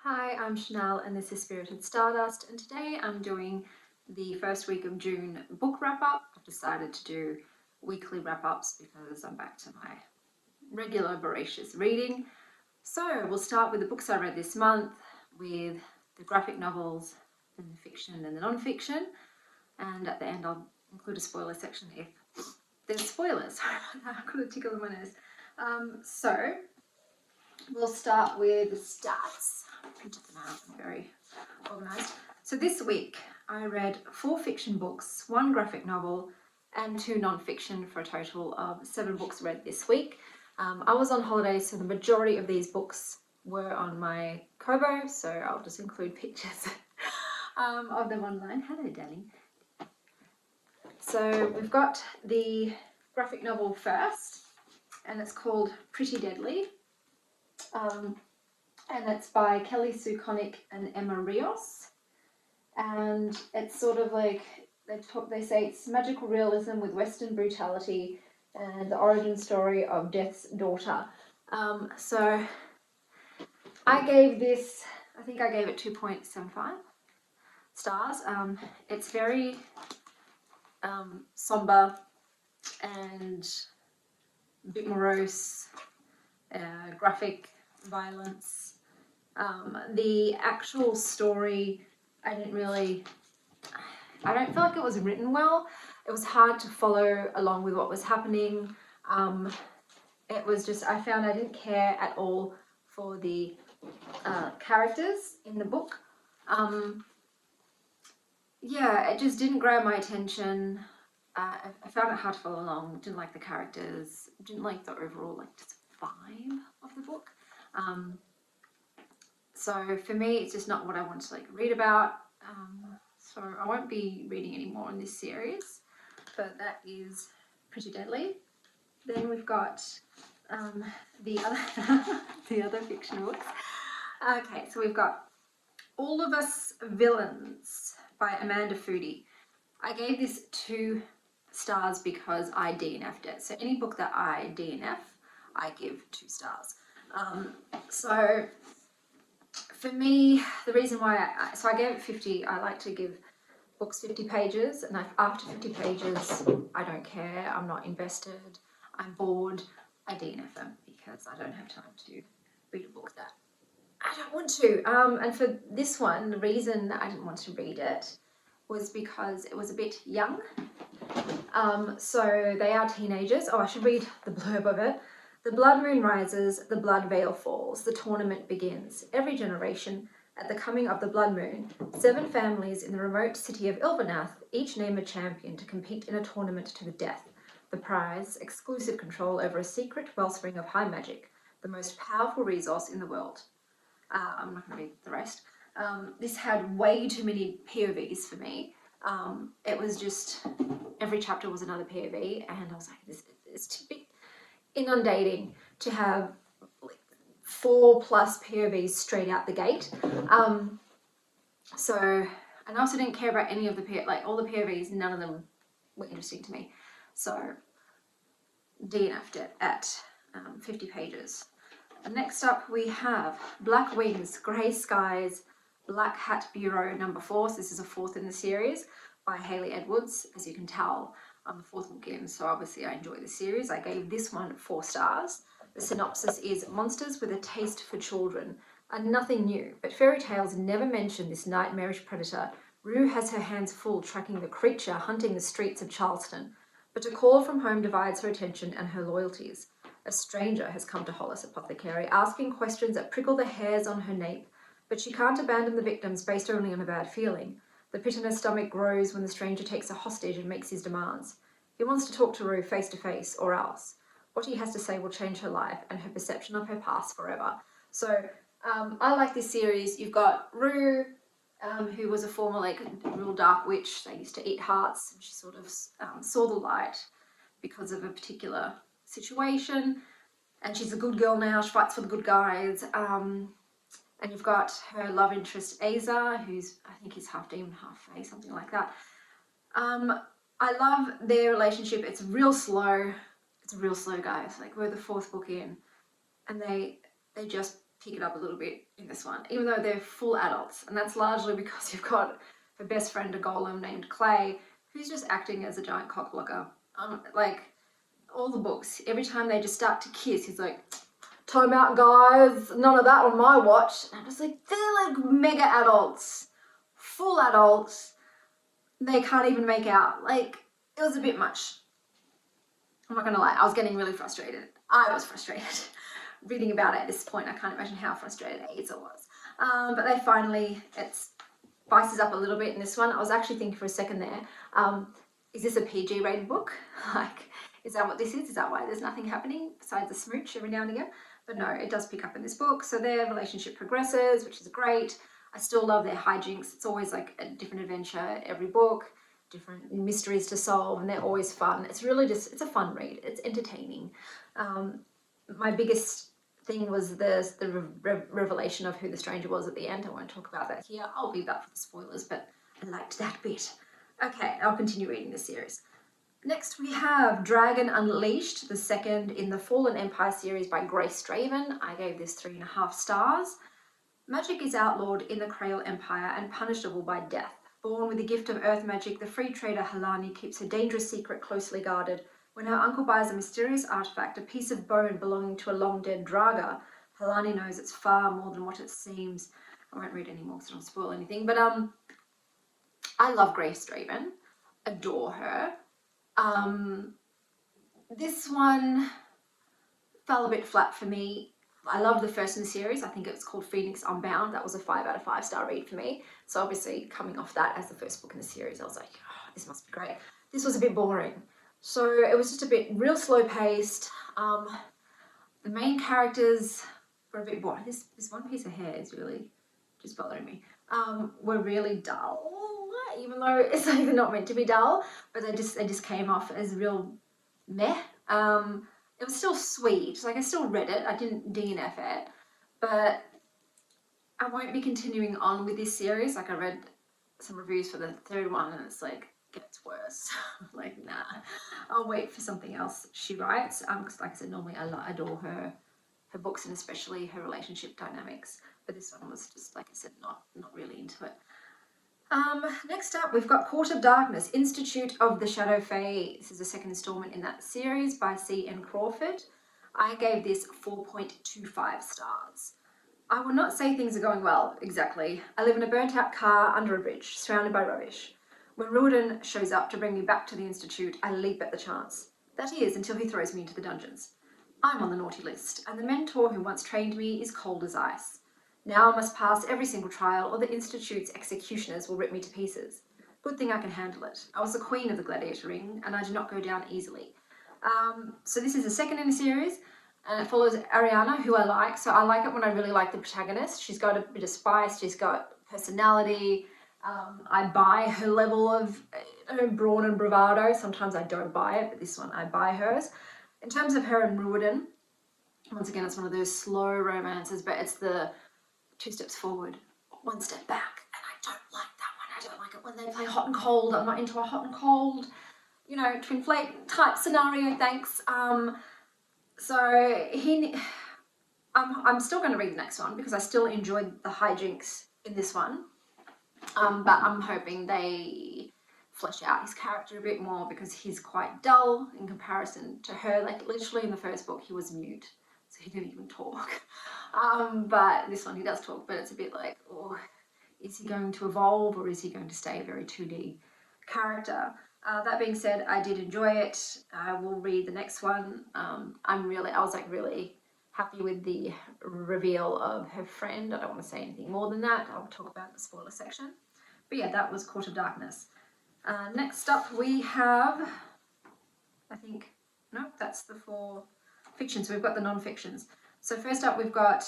Hi, I'm Chanel and this is Spirited Stardust, and today I'm doing the first week of June book wrap-up. I've decided to do weekly wrap-ups because I'm back to my regular voracious reading. So we'll start with the books I read this month, with the graphic novels, then the fiction and the non-fiction, and at the end I'll include a spoiler section if there's spoilers. I could have tickled my nose. So we'll start with the stats. I printed them out, I'm very organised. So this week I read 4 fiction books, 1 graphic novel and 2 non-fiction for a total of 7 books read this week. I was on holiday, so the majority of these books were on my Kobo, so I'll just include pictures of them online. Hello, darling. So we've got the graphic novel first, and it's called Pretty Deadly. And it's by Kelly Sue Connick and Emma Rios. And it's sort of like, they say it's magical realism with Western brutality and the origin story of Death's daughter. So I gave this, I think I gave it 2.75 stars. It's very somber and a bit morose, graphic violence. The actual story, I don't feel like it was written well. It was hard to follow along with what was happening. It was just, I found I didn't care at all for the characters in the book. Yeah, it just didn't grab my attention. I found it hard to follow along, didn't like the characters, didn't like the overall just vibe of the book. So for me, it's just not what I want to read about. So I won't be reading any more in this series, but that is Pretty Deadly. Then we've got the other fiction books. Okay, so we've got All of Us Villains by Amanda Foody. I gave this 2 stars because I DNF'd it. So any book that I DNF, I give 2 stars. So for me, the reason why I gave it 50, I like to give books 50 pages, and after 50 pages, I don't care, I'm not invested, I'm bored, I DNF them because I don't have time to read a book that I don't want to. And for this one, the reason I didn't want to read it was because it was a bit young. So they are teenagers. Oh, I should read the blurb of it. The blood moon rises, the blood veil falls, the tournament begins. Every generation, at the coming of the blood moon, 7 families in the remote city of Ilvernath each name a champion to compete in a tournament to the death. The prize, exclusive control over a secret wellspring of high magic, the most powerful resource in the world. I'm not going to read the rest. This had way too many POVs for me. It was just, every chapter was another POV, and I was like, this is too big. Inundating to have 4+ POVs straight out the gate. So, and I also didn't care about any of the all the POVs, none of them were interesting to me. So DNF'd it at 50 pages. Next up we have Black Wings, Grey Skies, Black Hat Bureau #4. So this is a 4th in the series by Hayley Edwards. As you can tell, I'm the 4th book in, so obviously I enjoy the series. I gave this one 4 stars. The synopsis is monsters with a taste for children are nothing new, but fairy tales never mention this nightmarish predator. Rue has her hands full tracking the creature hunting the streets of Charleston, but a call from home divides her attention and her loyalties. A stranger has come to Hollis Apothecary, asking questions that prickle the hairs on her nape, but she can't abandon the victims based only on a bad feeling. The pit in her stomach grows when the stranger takes a hostage and makes his demands. He wants to talk to Rue face to face, or else. What he has to say will change her life and her perception of her past forever. So I like this series. You've got Rue, who was a former real dark witch. They used to eat hearts, and she sort of saw the light because of a particular situation. And she's a good girl now. She fights for the good guys. And you've got her love interest, Aza, who's, I think he's half demon, half fae, something like that. I love their relationship. It's real slow. It's real slow, guys. We're the 4th book in, and they just pick it up a little bit in this one, even though they're full adults. And that's largely because you've got her best friend, a golem named Clay, who's just acting as a giant cock blocker. Like, all the books, every time they just start to kiss, he's like, time out, guys, none of that on my watch. And I'm just like, they're like mega adults, full adults. They can't even make out. Like, it was a bit much. I'm not gonna lie, I was getting really frustrated. I was frustrated reading about it at this point. I can't imagine how frustrated Asa was. But they finally, it spices up a little bit in this one. I was actually thinking for a second there, is this a PG rated book? Like, is that what this is? Is that why there's nothing happening besides a smooch every now and again? But no, it does pick up in this book. So their relationship progresses, which is great. I still love their hijinks. It's always like a different adventure every book, different mysteries to solve, and they're always fun. It's really just, it's a fun read. It's entertaining. My biggest thing was the revelation of who the stranger was at the end. I won't talk about that here. I'll leave that for the spoilers, but I liked that bit. Okay, I'll continue reading this series. Next we have Dragon Unleashed, the second in the Fallen Empire series by Grace Draven. I gave this 3.5 stars. Magic is outlawed in the Krail Empire and punishable by death. Born with the gift of earth magic, the free trader Halani keeps her dangerous secret closely guarded. When her uncle buys a mysterious artifact, a piece of bone belonging to a long-dead Draga, Halani knows it's far more than what it seems. I won't read any more so I don't spoil anything, but I love Grace Draven. Adore her. This one fell a bit flat for me. I loved the first in the series. I think it was called Phoenix Unbound. That was a 5 out of 5 star read for me. So obviously coming off that as the first book in the series, I was like, oh, this must be great. This was a bit boring. So it was just a bit real slow paced. The main characters were a bit boring. This one piece of hair is really just bothering me. Were really dull, even though it's like they're not meant to be dull, but they just came off as real meh. It was still sweet, like I still read it, I didn't DNF it, but I won't be continuing on with this series. Like I read some reviews for the third one and it's like, it gets worse. Like, nah, I'll wait for something else she writes, because like I said, normally I adore her books and especially her relationship dynamics, but this one was just, like I said, not really into it. Next up, we've got Court of Darkness, Institute of the Shadow Fae. This is the second installment in that series by C.N. Crawford. I gave this 4.25 stars. I will not say things are going well, exactly. I live in a burnt-out car under a bridge, surrounded by rubbish. When Ruoden shows up to bring me back to the Institute, I leap at the chance. That is, until he throws me into the dungeons. I'm on the naughty list, and the mentor who once trained me is cold as ice. Now I must pass every single trial, or the Institute's executioners will rip me to pieces. Good thing I can handle it. I was the queen of the gladiator ring, and I do not go down easily. So this is the second in the series, and it follows Ariana, who I like. So I like it when I really like the protagonist. She's got a bit of spice, she's got personality. I buy her level of her brawn and bravado. Sometimes I don't buy it, but this one I buy hers. In terms of her and Ruoden, once again, it's one of those slow romances, but it's the 2 steps forward, 1 step back, and I don't like that one. I don't like it when they play hot and cold. I'm not into a hot and cold, you know, twin flame type scenario, thanks. So I'm still going to read the next one because I still enjoyed the hijinks in this one, but I'm hoping they flesh out his character a bit more because he's quite dull in comparison to her. Like literally in the first book he was mute, so he didn't even talk. But this one he does talk, but it's a bit like, oh, is he going to evolve or is he going to stay a very 2D character? That being said, I did enjoy it. I will read the next one. I was like really happy with the reveal of her friend. I don't want to say anything more than that. I'll talk about the spoiler section. But yeah, that was Court of Darkness. Next up we have, that's the 4 fictions. So we've got the non-fictions. So first up we've got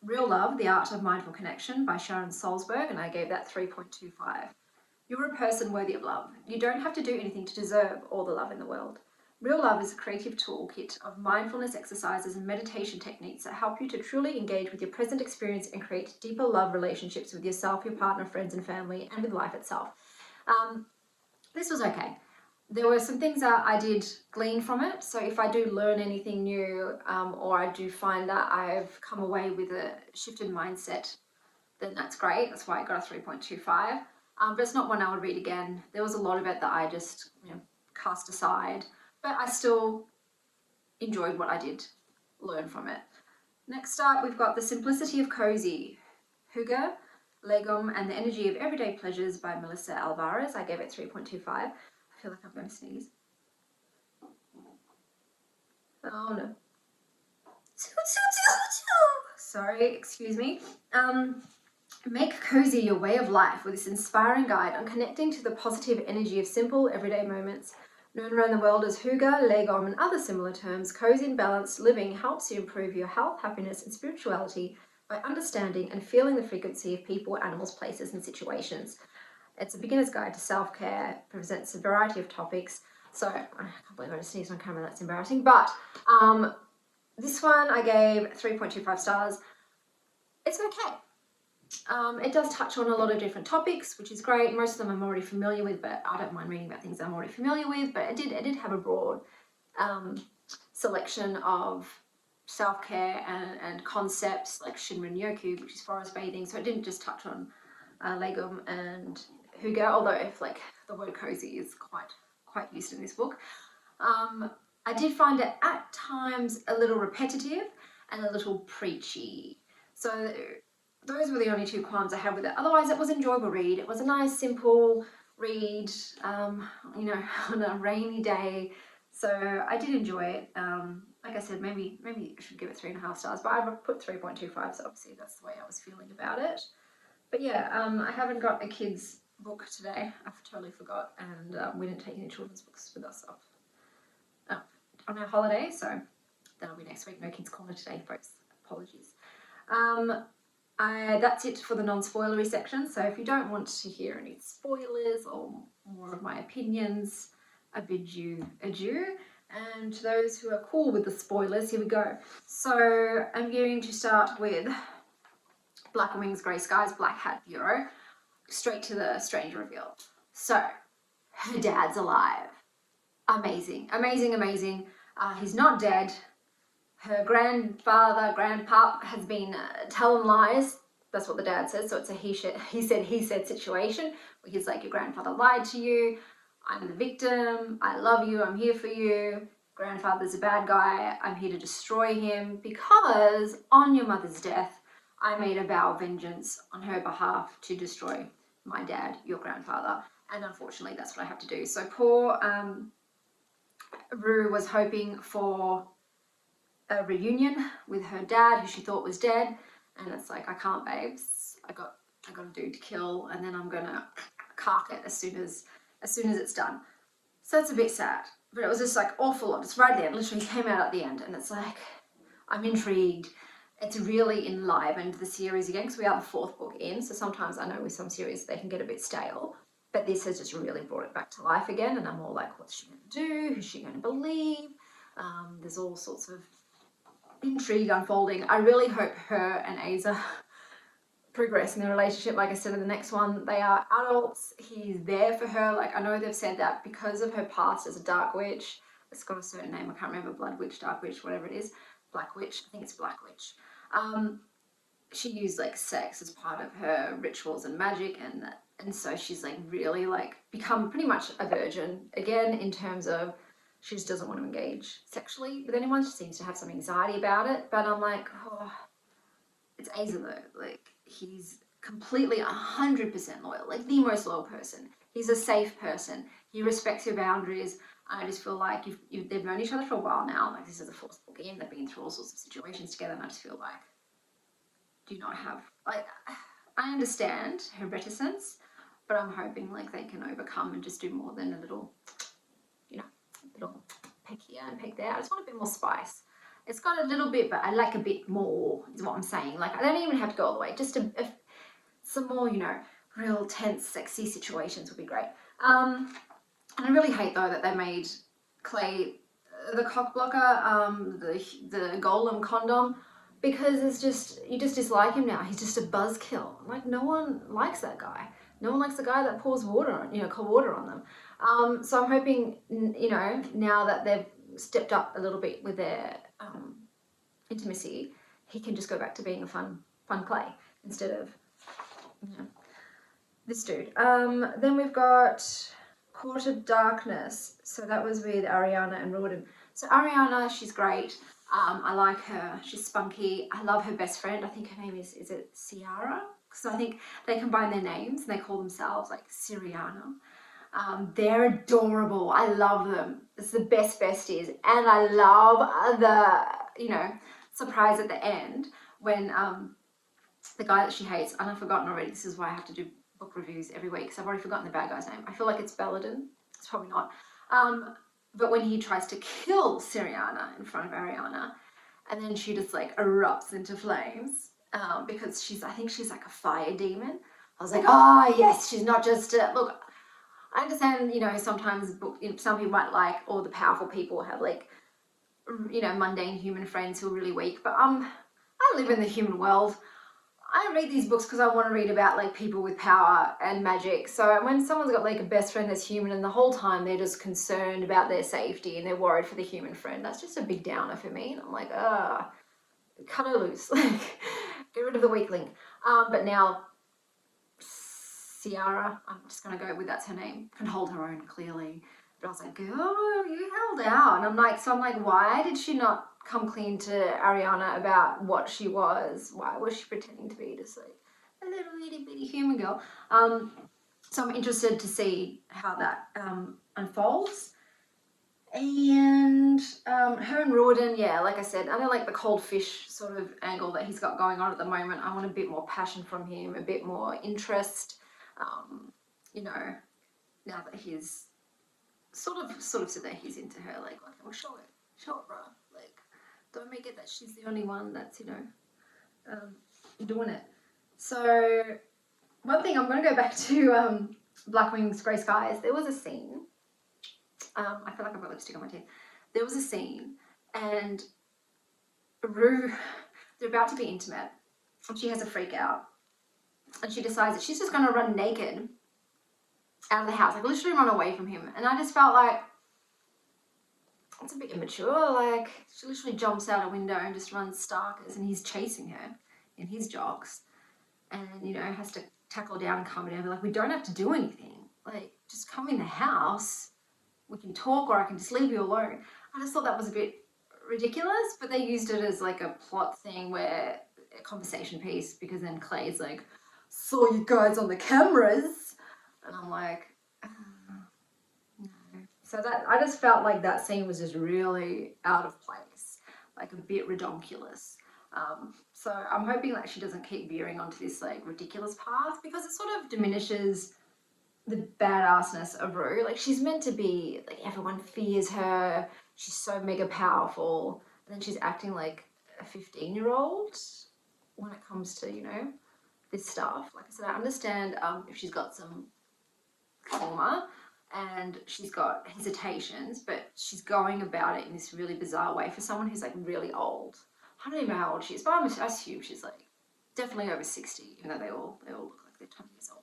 Real Love, The Art of Mindful Connection by Sharon Salzberg, and I gave that 3.25. You're a person worthy of love. You don't have to do anything to deserve all the love in the world. Real Love is a creative toolkit of mindfulness exercises and meditation techniques that help you to truly engage with your present experience and create deeper love relationships with yourself, your partner, friends and family, and with life itself. This was okay. there were some things that I did glean from it. So if I do learn anything new, or I do find that I've come away with a shifted mindset, then that's great. That's why I got a 3.25. But it's not one I would read again. There was a lot of it that I just, cast aside, but I still enjoyed what I did learn from it. Next up, we've got The Simplicity of Cozy, Hygge, Legum, and the Energy of Everyday Pleasures by Melissa Alvarez. I gave it 3.25. I feel like I'm going to sneeze. Oh no. Sorry, excuse me. Make cozy your way of life with this inspiring guide on connecting to the positive energy of simple, everyday moments. Known around the world as Hygge, Legom, and other similar terms, cozy and balanced living helps you improve your health, happiness, and spirituality by understanding and feeling the frequency of people, animals, places, and situations. It's a beginner's guide to self-care, presents a variety of topics. So, I can't believe I just sneezed on camera, that's embarrassing. But this one I gave 3.25 stars. It's okay. It does touch on a lot of different topics, which is great. Most of them I'm already familiar with, but I don't mind reading about things I'm already familiar with. But it did have a broad selection of self-care and concepts like Shinrin Yoku, which is forest bathing. So it didn't just touch on Legum and Hygge, although if like the word cozy is quite used in this book. I did find it at times a little repetitive and a little preachy. So those were the only two qualms I had with it. Otherwise, it was an enjoyable read. It was a nice, simple read, on a rainy day. So I did enjoy it. Like I said, maybe I should give it 3.5 stars, but I put 3.25, so obviously that's the way I was feeling about it. But yeah, I haven't got a kid's book today. I totally forgot, and we didn't take any children's books with us on our holiday, so that'll be next week. No kids corner today, folks. Apologies. That's it for the non-spoilery section. So if you don't want to hear any spoilers or more of my opinions, I bid you adieu. And to those who are cool with the spoilers, here we go. So I'm going to start with Black Wings, Grey Skies, Black Hat Bureau, straight to the strange reveal. So her dad's alive. Amazing, amazing, amazing. He's not dead. Her grandpap has been telling lies. That's what the dad says. So it's a he said situation where he's like, your grandfather lied to you. I'm the victim. I love you. I'm here for you. Grandfather's a bad guy. I'm here to destroy him because on your mother's death, I made a vow of vengeance on her behalf to destroy my dad, your grandfather. And unfortunately, that's what I have to do. So poor Rue was hoping for a reunion with her dad, who she thought was dead, and it's like, I can't, babes. I got a dude to kill, and then I'm gonna cark it as soon as it's done. So it's a bit sad, but it was just like awful. It's right there. It literally came out at the end, and it's like, I'm intrigued. It's really enlivened the series again, because we are the 4th book in. So sometimes I know with some series they can get a bit stale, but this has just really brought it back to life again. And I'm all like, what's she gonna do? Who's she gonna believe? There's all sorts of intrigue unfolding. I really hope her and Asa progress in their relationship. Like I said in the next one, they are adults. He's there for her. Like, I know they've said that because of her past as a dark witch, it's got a certain name, I can't remember, Blood Witch, Dark Witch, whatever it is, Black Witch, I think it's Black Witch. She used like sex as part of her rituals and magic, and so she's like really like become pretty much a virgin again, in terms of she just doesn't want to engage sexually with anyone. She seems to have some anxiety about it, but I'm like, oh, it's Asa though. Like, he's completely 100% loyal, like the most loyal person. He's a safe person. He respects your boundaries. I just feel like they've known each other for a while now. Like, this is the 4th book in. They've been through all sorts of situations together, and I just feel like, do you not have, like, I understand her reticence, but I'm hoping like they can overcome and just do more than a little, little peck here and peck there. I just want a bit more spice. It's got a little bit, but I like a bit more, is what I'm saying. Like, I don't even have to go all the way. Just some more, real tense, sexy situations would be great. And I really hate, though, that they made Clay the cock blocker, the golem condom, because it's just, you just dislike him now. He's just a buzzkill. Like, no one likes that guy. No one likes the guy that pours water on, cold water on them. So I'm hoping, you know, now that they've stepped up a little bit with their intimacy, he can just go back to being a fun play instead of, you know, this dude. Then we've got Court of Darkness. So that was with Ariana and Rawdon. So Ariana, she's great. I like her. She's spunky. I love her best friend. I think her name is it Ciara? Because I think they combine their names and they call themselves like Siriana. They're adorable. I love them. It's the best besties. And I love the, you know, surprise at the end when the guy that she hates, and I've forgotten already, this is why I have to do book reviews every week because I've already forgotten the bad guy's name. I feel like it's Belladon. It's probably not. But when he tries to kill Siriana in front of Ariana, and then she just like erupts into flames because I think she's like a fire demon. I was like, oh yes, she's not just look. I understand, you know, sometimes some people might like, or the powerful people have like, you know, mundane human friends who are really weak. But I live in the human world. I read these books because I want to read about like people with power and magic. So when someone's got like a best friend that's human and the whole time they're just concerned about their safety and they're worried for the human friend, that's just a big downer for me. And I'm like, cut her loose, like get rid of the weak link. But now Ciara, I'm just gonna go with that's her name, can hold her own clearly. But I was like, oh, you held out. And I'm like, why did she not come clean to Ariana about what she was? Why was she pretending to be just like a little itty bitty human girl? So I'm interested to see how that unfolds. And her and Rawdon, yeah, like I said, I don't like the cold fish sort of angle that he's got going on at the moment. I want a bit more passion from him, a bit more interest. You know, now that he's sort of said that he's into her, like, okay, well, show it, bro. Like, don't make it that she's the only one that's, you know, doing it. So, one thing, I'm going to go back to Black Wings, Grey Skies. There was a scene, I feel like I've got lipstick on my teeth. There was a scene, and Rue, they're about to be intimate, and she has a freak out, and she decides that she's just going to run naked out of the house, like literally run away from him. And I just felt like, it's a bit immature. Like, she literally jumps out a window and just runs starkers, and he's chasing her in his jogs, and, you know, has to tackle down and calm it down. But like, we don't have to do anything. Like, just come in the house. We can talk, or I can just leave you alone. I just thought that was a bit ridiculous, but they used it as like a plot thing where a conversation piece, because then Clay's like, saw you guys on the cameras. And I'm like, no. So that, I just felt like that scene was just really out of place, like a bit redonkulous. So I'm hoping that she doesn't keep veering onto this like ridiculous path, because it sort of diminishes the badassness of Rue. Like, she's meant to be like, everyone fears her. She's so mega powerful, and then she's acting like a 15-year-old when it comes to, you know, this stuff. Like I said, I understand if she's got some trauma and she's got hesitations, but she's going about it in this really bizarre way for someone who's like really old. I don't even know how old she is, but I assume she's like definitely over 60, even though they all look like they're 20 years old.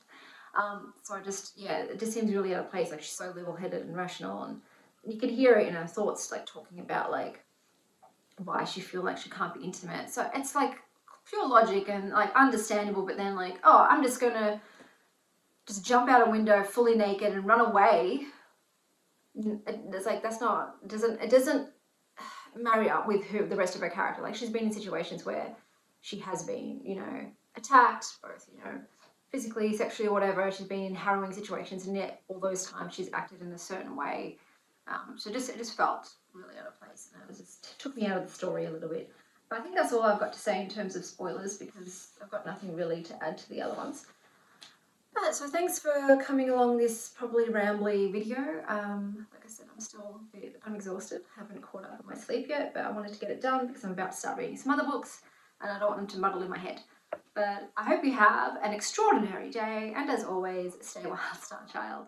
So it just seems really out of place. Like, she's so level-headed and rational, and you can hear it in her thoughts, like talking about like why she feel like she can't be intimate. So it's like pure logic and like understandable, but then like, oh, I'm just gonna just jump out a window fully naked and run away. It's like, it doesn't marry up with the rest of her character. Like, she's been in situations where she has been, you know, attacked, both, you know, physically, sexually, or whatever. She's been in harrowing situations, and yet all those times she's acted in a certain way. So it just felt really out of place, and it took me out of the story a little bit. But I think that's all I've got to say in terms of spoilers, because I've got nothing really to add to the other ones. But so thanks for coming along this probably rambly video. Like I said, I'm still a bit unexhausted. Haven't caught up on my sleep yet, but I wanted to get it done because I'm about to start reading some other books, and I don't want them to muddle in my head. But I hope you have an extraordinary day, and as always, stay wild, star child.